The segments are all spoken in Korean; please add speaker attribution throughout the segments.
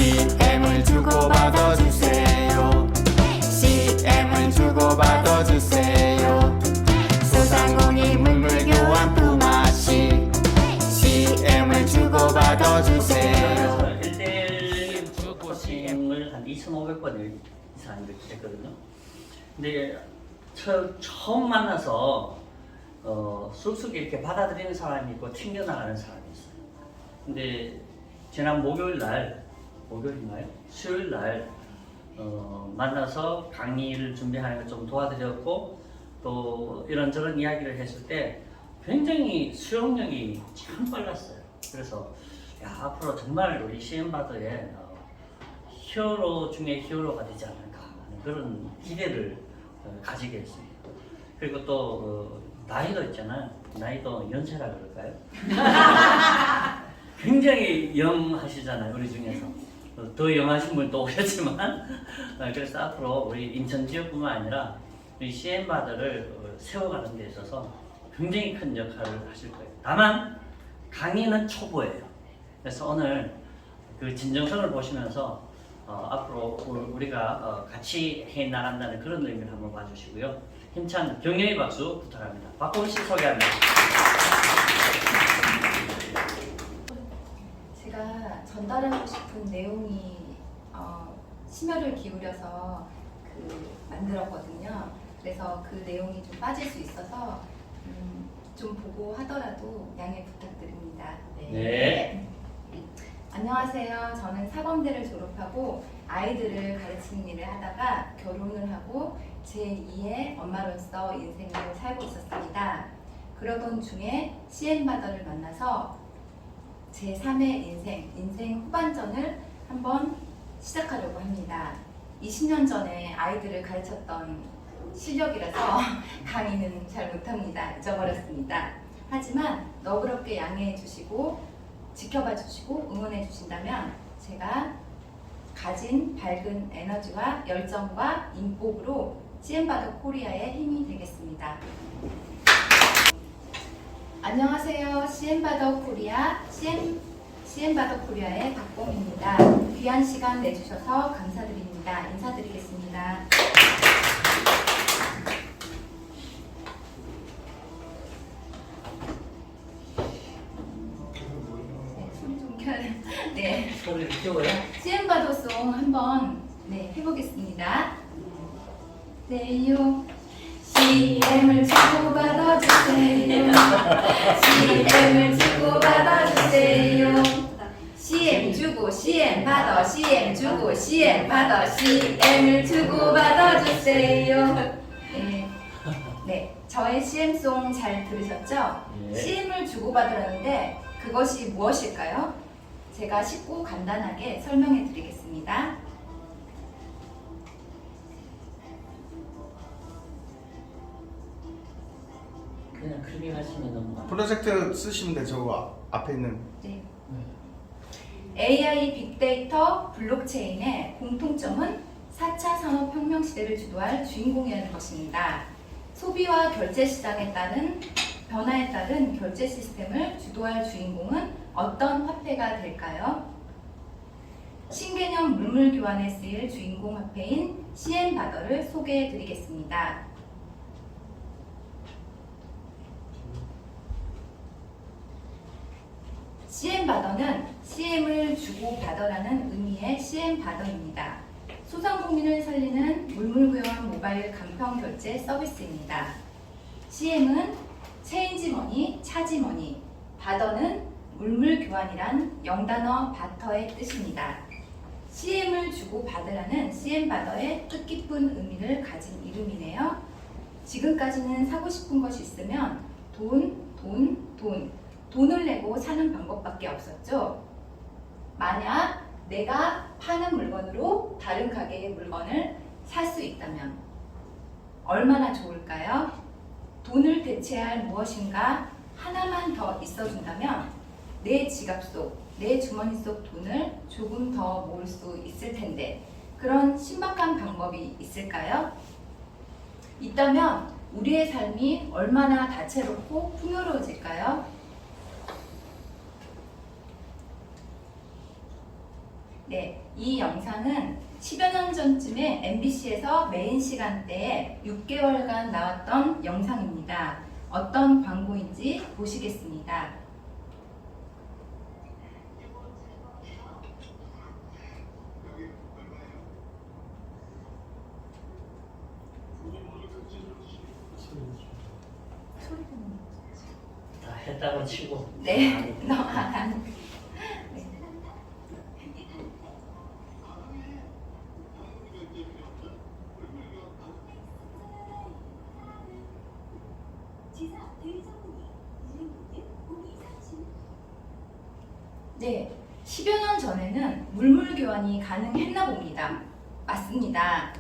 Speaker 1: CM을 주고받아 주세요. CM을 주고받아 주세요. 소상공인 물물교환 품앗이 CM을 주고받아 주세요.
Speaker 2: 1대1 CM을 한 2,500번 이상 이렇게 했거든요. 근데 처음 만나서 쑥쑥 이렇게 받아들이는 사람이 있고 튕겨나가는 사람이 있어요. 근데 지난 목요일인가요? 수요일날 만나서 강의를 준비하는 걸 좀 도와드렸고 또 이런저런 이야기를 했을 때 굉장히 수용력이 참 빨랐어요. 그래서 야, 앞으로 정말 우리 CM바더의 히어로 중에 히어로가 되지 않을까 하는 그런 기대를 가지게 했습니다. 그리고 또 나이도 있잖아요. 나이도 연세라 그럴까요? 굉장히 영하시잖아요. 우리 중에서 더 영하신 분도 오셨지만 그래서 앞으로 우리 인천 지역뿐만 아니라 우리 CM바더를 세워가는 데 있어서 굉장히 큰 역할을 하실 거예요. 다만 강의는 초보예요. 그래서 오늘 그 진정성을 보시면서 앞으로 우리가 같이 해 나간다는 그런 의미를 한번 봐주시고요. 힘찬 격려의 박수 부탁합니다. 박보은 씨 소개합니다.
Speaker 3: 제가 전달하고 싶은 내용이 심혈을 기울여서 만들었거든요. 그래서 그 내용이 좀 빠질 수 있어서 좀 보고 하더라도 양해 부탁드립니다.
Speaker 2: 네.
Speaker 3: 안녕하세요. 저는 사범대를 졸업하고 아이들을 가르치는 일을 하다가 결혼을 하고 제2의 엄마로서 인생을 살고 있었습니다. 그러던 중에 CM바더를 만나서 제3의 인생 후반전을 한번 시작하려고 합니다. 20년 전에 아이들을 가르쳤던 실력이라서 강의는 잘 못합니다. 잊어버렸습니다. 하지만 너그럽게 양해해 주시고 지켜봐 주시고 응원해 주신다면 제가 가진 밝은 에너지와 열정과 인복으로 CM바더 코리아의 힘이 되겠습니다. 안녕하세요. CM바더 코리아의 박봉입니다. 귀한 시간 내주셔서 감사드립니다. 인사드리겠습니다. 네.
Speaker 2: 소리를 키워요?
Speaker 3: CM바더송 한번 해보겠습니다. 네요. CM을 주고받아 주세요. CM을 주고받아 주세요. CM 주고 CM 받아 CM 주고 CM 받아 CM을 주고받아 주세요. 네, 저의 CM송 잘 들으셨죠?
Speaker 2: 네.
Speaker 3: CM을 주고받으라는데 그것이 무엇일까요? 제가 쉽고 간단하게 설명해 드리겠습니다.
Speaker 2: 그냥 클릭하시면 넘어가요.
Speaker 4: 프로젝트 쓰시면 돼. 저거 앞에 있는.
Speaker 3: 네. AI 빅데이터 블록체인의 공통점은 4차 산업혁명 시대를 주도할 주인공이라는 것입니다. 소비와 결제 시장에 따른 변화에 따른 결제 시스템을 주도할 주인공은 어떤 화폐가 될까요? 신개념 물물 교환에 쓰일 주인공 화폐인 CM바더를 소개해 드리겠습니다. CM바더는 CM을 주고 받아라는 의미의 CM바더입니다. 소상공인을 살리는 물물교환 모바일 간편 결제 서비스입니다. CM은 체인지머니, 차지머니, 바더는 물물교환이란 영단어 바터의 뜻입니다. CM을 주고 받으라는 CM바더의 뜻깊은 의미를 가진 이름이네요. 지금까지는 사고 싶은 것이 있으면 돈을 내고 사는 방법밖에 없었죠. 만약 내가 파는 물건으로 다른 가게의 물건을 살 수 있다면 얼마나 좋을까요? 돈을 대체할 무엇인가 하나만 더 있어준다면 내 지갑 속, 내 주머니 속 돈을 조금 더 모을 수 있을 텐데 그런 신박한 방법이 있을까요? 있다면 우리의 삶이 얼마나 다채롭고 풍요로워질까요? 네, 이 영상은 10여 년 전쯤에 MBC에서 메인 시간대에 6개월간 나왔던 영상입니다. 어떤 광고인지 보시겠습니다.
Speaker 2: 다 했다고 치고.
Speaker 3: 네, 넘어간. 네. 네, 10여 년 전에는 물물 교환이 가능했나 봅니다. 맞습니다.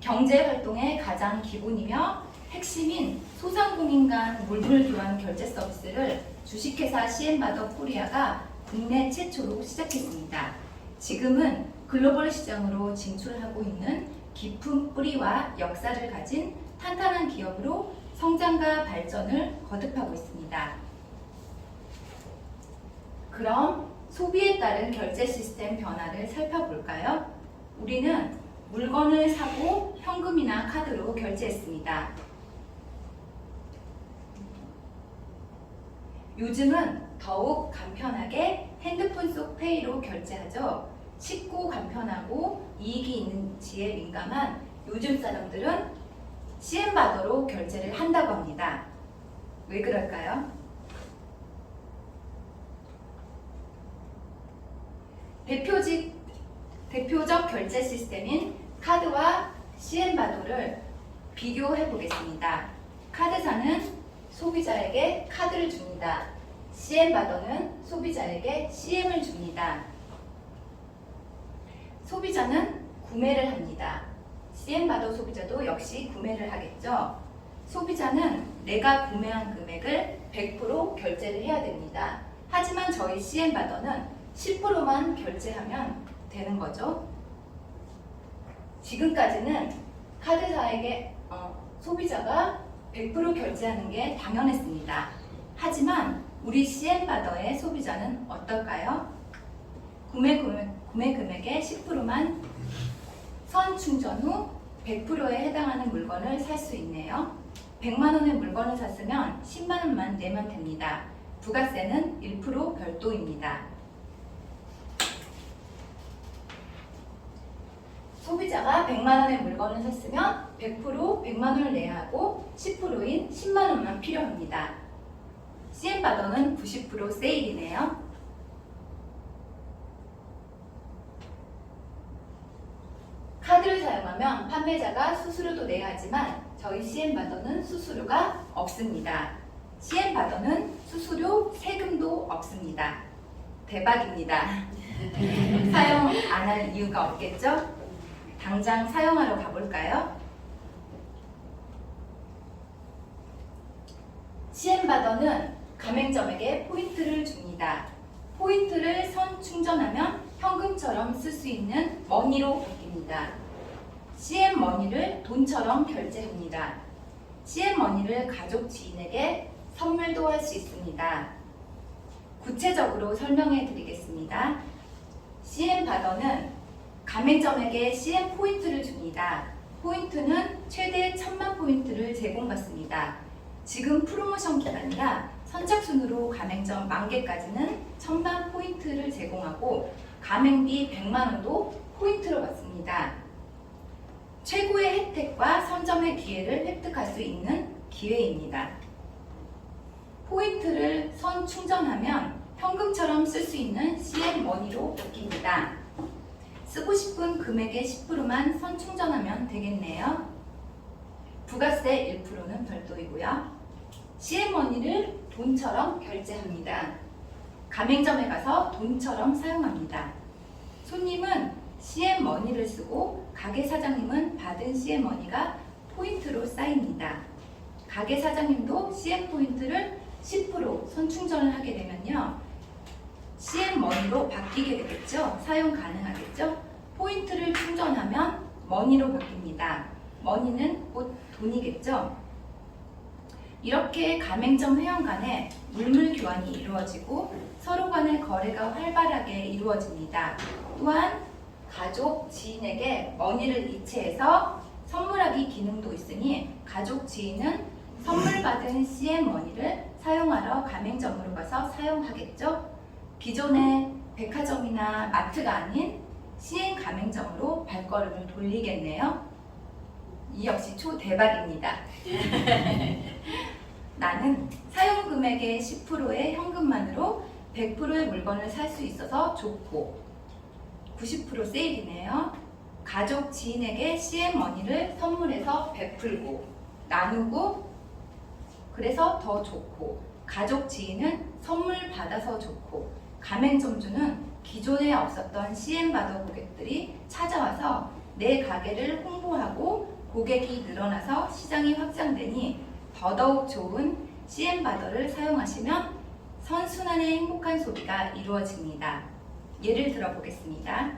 Speaker 3: 경제 활동의 가장 기본이며 핵심인 소상공인 간 물물 교환 결제 서비스를 주식회사 CM바더 코리아가 국내 최초로 시작했습니다. 지금은 글로벌 시장으로 진출하고 있는 깊은 뿌리와 역사를 가진 탄탄한 기업으로 성장과 발전을 거듭하고 있습니다. 그럼 소비에 따른 결제 시스템 변화를 살펴볼까요? 우리는 물건을 사고 현금이나 카드로 결제했습니다. 요즘은 더욱 간편하게 핸드폰 속 페이로 결제하죠. 쉽고 간편하고 이익이 있는지에 민감한 요즘 사람들은 CM바더로 결제를 한다고 합니다. 왜 그럴까요? 대표적 결제 시스템인 카드와 CM바더를 비교해 보겠습니다. 카드사는 소비자에게 카드를 줍니다. CM바더는 소비자에게 CM을 줍니다. 소비자는 구매를 합니다. CM바더 소비자도 역시 구매를 하겠죠. 소비자는 내가 구매한 금액을 100% 결제를 해야 됩니다. 하지만 저희 CM바더는 10%만 결제하면 되는 거죠. 지금까지는 카드사에게 소비자가 100% 결제하는 게 당연했습니다. 하지만 우리 CM바더의 소비자는 어떨까요? 구매 금액의 10%만 선 충전 후 100%에 해당하는 물건을 살 수 있네요. 100만 원의 물건을 샀으면 10만 원만 내면 됩니다. 부가세는 1% 별도입니다. 소비자가 100만 원의 물건을 샀으면 100% 100만 원을 내야 하고 10%인 10만 원만 필요합니다. CM바더는 90% 세일이네요. 카드를 사용하면 판매자가 수수료도 내야 하지만 저희 CM바더는 수수료가 없습니다. CM바더는 수수료, 세금도 없습니다. 대박입니다. 사용 안 할 이유가 없겠죠? 당장 사용하러 가볼까요? CM바더는 가맹점에게 포인트를 줍니다. 포인트를 선 충전하면 현금처럼 쓸 수 있는 머니로 바뀝니다. CM머니를 돈처럼 결제합니다. CM머니를 가족 지인에게 선물도 할 수 있습니다. 구체적으로 설명해 드리겠습니다. CM바더는 가맹점에게 CM 포인트를 줍니다. 포인트는 최대 1000만 포인트를 제공받습니다. 지금 프로모션 기간이라 선착순으로 가맹점 만개까지는 1000만 포인트를 제공하고 가맹비 100만 원도 포인트로 받습니다. 최고의 혜택과 선점의 기회를 획득할 수 있는 기회입니다. 포인트를 선 충전하면 현금처럼 쓸 수 있는 CM머니로 바뀝니다. 쓰고 싶은 금액의 10%만 선 충전하면 되겠네요. 부가세 1%는 별도이고요. CM머니를 돈처럼 결제합니다. 가맹점에 가서 돈처럼 사용합니다. 손님은 CM머니를 쓰고 가게 사장님은 받은 CM머니가 포인트로 쌓입니다. 가게 사장님도 CM포인트를 10% 선충전을 하게 되면요. CM머니로 바뀌게 되겠죠. 사용 가능하겠죠. 포인트를 충전하면 머니로 바뀝니다. 머니는 곧 돈이겠죠. 이렇게 가맹점 회원 간에 물물 교환이 이루어지고 서로 간의 거래가 활발하게 이루어집니다. 또한 가족, 지인에게 머니를 이체해서 선물하기 기능도 있으니 가족, 지인은 선물 받은 CM 머니를 사용하러 가맹점으로 가서 사용하겠죠. 기존의 백화점이나 마트가 아닌 CM 가맹점으로 발걸음을 돌리겠네요. 이 역시 초대박입니다. 나는 사용 금액의 10%의 현금만으로 100%의 물건을 살 수 있어서 좋고 90% 세일이네요. 가족, 지인에게 CM 머니를 선물해서 베풀고 나누고 그래서 더 좋고 가족, 지인은 선물 받아서 좋고 가맹점주는 기존에 없었던 CM 바더 고객들이 찾아와서 내 가게를 홍보하고 고객이 늘어나서 시장이 확장되니 더더욱 좋은 CM 바더를 사용하시면 선순환의 행복한 소비가 이루어집니다. 예를 들어 보겠습니다.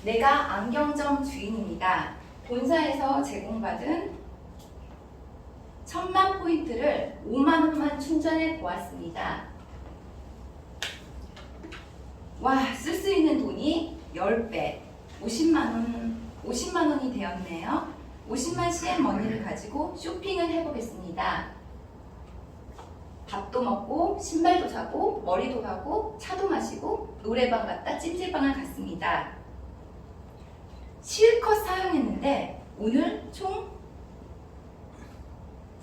Speaker 3: 내가 안경점 주인입니다. 본사에서 제공받은 1000만 포인트를 5만 원만 충전해 보았습니다. 와, 쓸 수 있는 돈이 10배, 50만 원이 되었네요. 50만 CM 머니를 가지고 쇼핑을 해보겠습니다. 밥도 먹고, 신발도 사고, 머리도 하고, 차도 마시고, 노래방 갔다 찜질방을 갔습니다. 실컷 사용했는데 오늘 총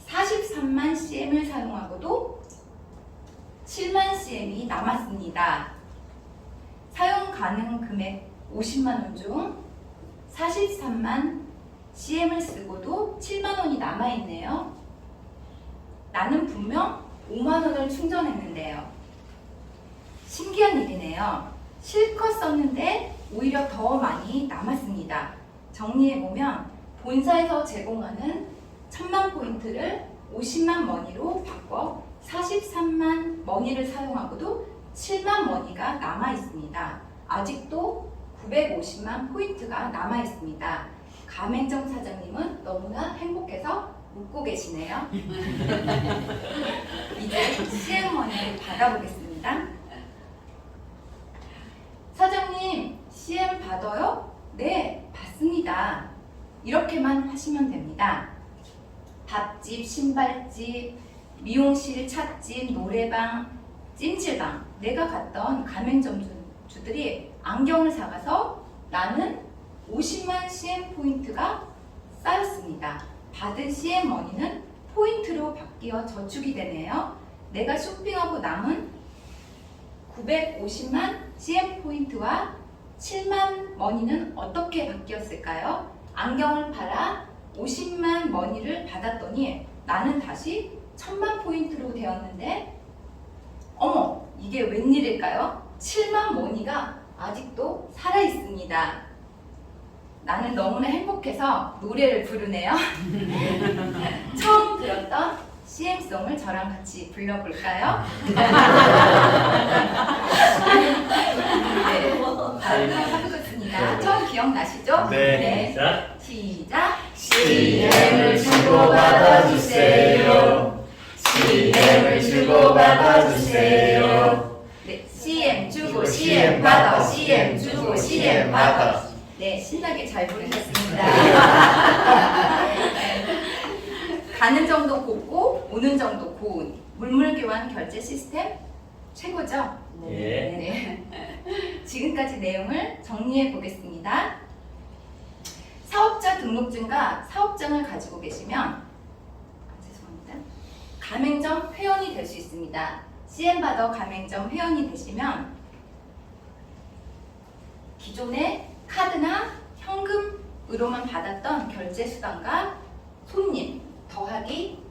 Speaker 3: 43만 CM을 사용하고도 7만 CM이 남았습니다. 사용 가능 금액 50만 원 중 43만 CM을 쓰고도 7만 원이 남아있네요. 나는 분명 5만 원을 충전했는데요. 신기한 일이네요. 실컷 썼는데 오히려 더 많이 남았습니다. 정리해보면 본사에서 제공하는 1000만 포인트를 50만 머니로 바꿔 43만 머니를 사용하고도 7만 머니가 남아있습니다. 아직도 950만 포인트가 남아있습니다. 가맹점 사장님은 너무나 행복해서 웃고 계시네요. 이제 CM 머니를 받아보겠습니다. 사장님, CM 받아요? 네, 받습니다. 이렇게만 하시면 됩니다. 밥집, 신발집, 미용실, 찻집, 노래방, 찜질방, 내가 갔던 가맹점주들이 안경을 사가서 나는 50만 CM 포인트가 쌓였습니다. 받은 CM 머니는 포인트로 바뀌어 저축이 되네요. 내가 쇼핑하고 남은 950만 CM 포인트와 7만 머니는 어떻게 바뀌었을까요? 안경을 팔아 50만 머니를 받았더니 나는 다시 1000만 포인트로 되었는데 어머, 이게 웬일일까요? 7만 머니가 아직도 살아있습니다. 나는 너무나 행복해서 노래를 부르네요. 처음 들었던 CM송을 저랑 같이 불러볼까요? 네, 바로 해보겠습니다. 처음 기억나시죠?
Speaker 4: 네.
Speaker 2: 자,
Speaker 3: 시작!
Speaker 1: CM을 주고받아주세요. CM을 주고받아주세요.
Speaker 3: 네, CM 주고 CM 받아, CM 주고 CM 받아. 네, 신나게 잘 부르셨습니다. 가는 정도 곱고 오는 정도 고운 물물교환 결제 시스템 최고죠?
Speaker 2: 예.
Speaker 3: 네. 지금까지 내용을 정리해 보겠습니다. 사업자 등록증과 사업장을 가지고 계시면 죄송합니다. 가맹점 회원이 될 수 있습니다. CM 바더 가맹점 회원이 되시면 기존의 카드나 현금으로만 받았던 결제 수단과 손님 더하기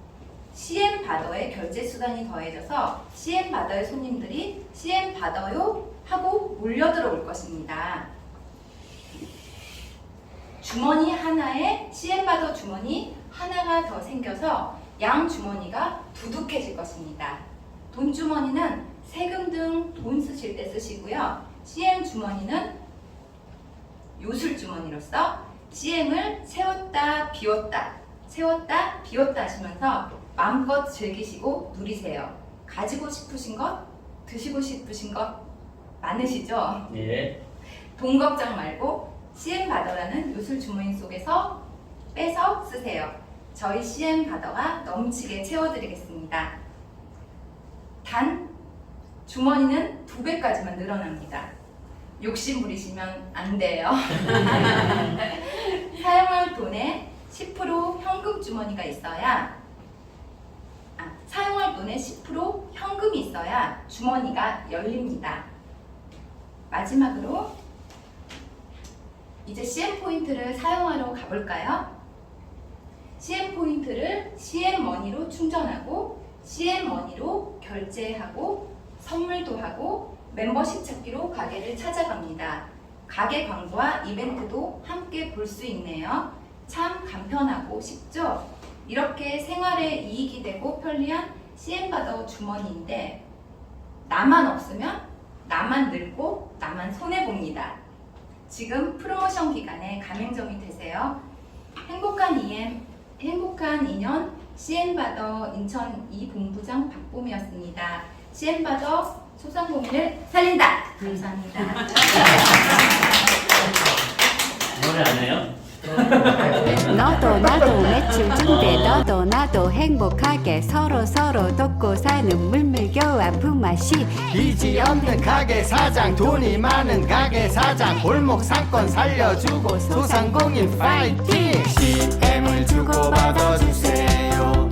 Speaker 3: CM 바더의 결제 수단이 더해져서 CM 바더의 손님들이 CM 바더요 하고 몰려들어올 것입니다. 주머니 하나에 CM 바더 주머니 하나가 더 생겨서 양 주머니가 두둑해질 것입니다. 돈 주머니는 세금 등 돈 쓰실 때 쓰시고요. CM 주머니는 요술 주머니로서 CM을 세웠다 비웠다 세웠다 비웠다 하시면서 마음껏 즐기시고 누리세요. 가지고 싶으신 것, 드시고 싶으신 것 많으시죠?
Speaker 2: 예.
Speaker 3: 돈 걱정 말고 CM 바더라는 요술 주머니 속에서 빼서 쓰세요. 저희 CM 바더가 넘치게 채워드리겠습니다. 단 주머니는 2배까지만 늘어납니다. 욕심 부리시면 안 돼요. 사용할 돈의 10% 현금 주머니가 있어야 사용할 돈의 10% 현금이 있어야 주머니가 열립니다. 마지막으로 이제 CM 포인트를 사용하러 가볼까요? CM 포인트를 CM 머니로 충전하고 CM 머니로 결제하고 선물도 하고 멤버십 찾기로 가게를 찾아갑니다. 가게 광고와 이벤트도 함께 볼 수 있네요. 참 간편하고 쉽죠? 이렇게 생활에 이익이 되고 편리한 CM 바더 주머니인데 나만 없으면 나만 늙고 나만 손해봅니다. 지금 프로모션 기간에 가맹점이 되세요. 행복한 인연 CM 바더 인천 2본부장 박봄이었습니다. CM 바더 소상공인을 살린다. 감사합니다.
Speaker 2: 노래 안 해요?
Speaker 5: 너도 나도 매출 준대 너도 나도 행복하게 서로 돕고 사는 물밀교환 품앗이
Speaker 6: 빚이 없는 가게 사장 돈이 많은 가게 사장 골목 상권 살려주고 소상공인 파이팅 CM을 주고받아 주세요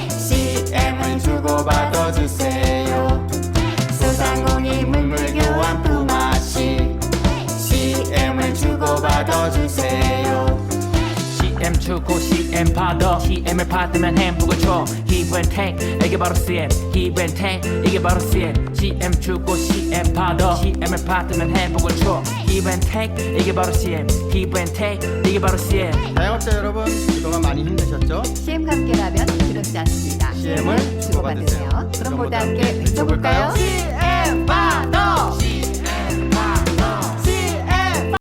Speaker 6: CM을 주고받아 주세요 소상공인 물밀교환 품앗이 CM을 주고받아 주세요
Speaker 7: CM 주고 CM 받아 CM을 받으면 행복을 줘 Give and take 이게 바로 CM Give and take 이게 바로 CM CM 주고 CM 받아 CM을 받으면 행복을 줘 Give and take 이게 바로 CM Give and take 이게 바로 CM
Speaker 6: 자영업자 여러분 그동안 많이 힘드셨죠?
Speaker 5: CM과 함께라면 두렵지 않습니다.
Speaker 6: CM을
Speaker 5: 주고받으세요. 그럼 모두 함께 외쳐볼까요?